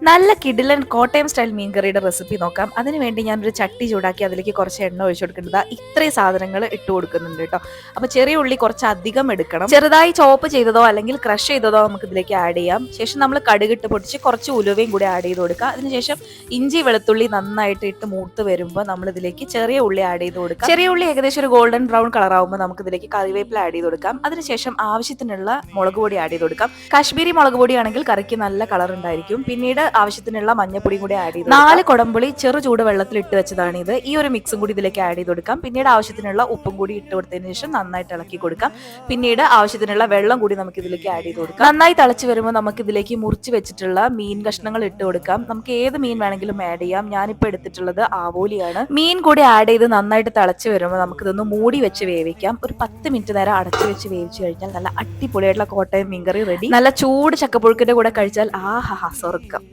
നല്ല കിടിലൻ Kottayam style മീൻകറിയുടെ recipe നോക്കാം. അതിനുവേണ്ടി ഞാനൊരു ചട്ടി ചൂടാക്കി അതിലേക്ക് കുറച്ച് എണ്ണ ഒഴിച്ചു കൊടുക്കേണ്ടത്. ഇത്രയും സാധനങ്ങൾ ഇട്ട് കൊടുക്കുന്നുണ്ട് കേട്ടോ. അപ്പോൾ ചെറിയ ഉള്ളി കുറച്ച് അധികം എടുക്കണം. ചെറുതായി ചോപ്പ് ചെയ്തതോ അല്ലെങ്കിൽ ക്രഷ് ചെയ്തതോ നമുക്ക് ഇതിലേക്ക് ആഡ് ചെയ്യാം. ശേഷം നമ്മൾ കടുകിട്ട് പൊടിച്ച് കുറച്ച് ഉലുവയും കൂടി ആഡ് ചെയ്ത് കൊടുക്കുക. അതിനുശേഷം ഇഞ്ചി വെളുത്തുള്ളി നന്നായിട്ട് ഇട്ട് മൂത്ത് വരുമ്പോൾ നമ്മൾ ഇതിലേക്ക് ചെറിയ ഉള്ളി ആഡ് ചെയ്ത് കൊടുക്കാം. ചെറിയ ഉള്ളി ഏകദേശം ഒരു ഗോൾഡൻ ബ്രൗൺ കളർ ആകുമ്പോൾ നമുക്ക് ഇതിലേക്ക് കറിവേപ്പില ആഡ് ചെയ്ത് കൊടുക്കാം. അതിനുശേഷം ആവശ്യത്തിനുള്ള മുളക് പൊടി ആഡ് ചെയ്ത് കൊടുക്കാം. കാശ്മീരി മുളക് പൊടിയാണെങ്കിൽ കറിക്ക് നല്ല കളർ ഉണ്ടായിരിക്കും. പിന്നീട് ആവശ്യത്തിനുള്ള മഞ്ഞപ്പൊടി കൂടി ആഡ് ചെയ്ത് 4 കൊടമ്പുളി ചെറു ചൂട് വെള്ളത്തിൽ ഇട്ട് വെച്ചതാണ് ഇത്. ഈ ഒരു മിക്സും കൂടി ഇതിലേക്ക് ആഡ് ചെയ്ത് കൊടുക്കാം. പിന്നീട് ആവശ്യത്തിനുള്ള ഉപ്പും കൂടി ഇട്ട് കൊടുത്തതിന് ശേഷം നന്നായിട്ട് ഇളക്കി കൊടുക്കാം. പിന്നീട് ആവശ്യത്തിനുള്ള വെള്ളം കൂടി നമുക്ക് ഇതിലേക്ക് ആഡ് ചെയ്ത് കൊടുക്കാം. നന്നായി തിളച്ച് വരുമ്പോൾ നമുക്ക് ഇതിലേക്ക് മുറിച്ച് വെച്ചിട്ടുള്ള മീൻ കഷ്ണങ്ങൾ ഇട്ട് കൊടുക്കാം. നമുക്ക് ഏത് മീൻ വേണമെങ്കിലും ആഡ് ചെയ്യാം. ഞാനിപ്പോൾ എടുത്തിട്ടുള്ളത് ആവോലിയാണ്. മീൻ കൂടി ആഡ് ചെയ്ത് നന്നായിട്ട് തിളച്ച് വരുമ്പോൾ നമുക്കിതൊന്ന് മൂടി വെച്ച് വേവിക്കാം. ഒരു 10 മിനിറ്റ് നേരം അടച്ചു വെച്ച് വേവിച്ചു കഴിഞ്ഞാൽ നല്ല അടിപൊളിയായിട്ടുള്ള കോട്ടയം മീൻകറി റെഡി. നല്ല ചൂട് ചക്കപ്പുഴുക്കിന്റെ കൂടെ കഴിച്ചാൽ ആഹാ സ്വർഗ്ഗം.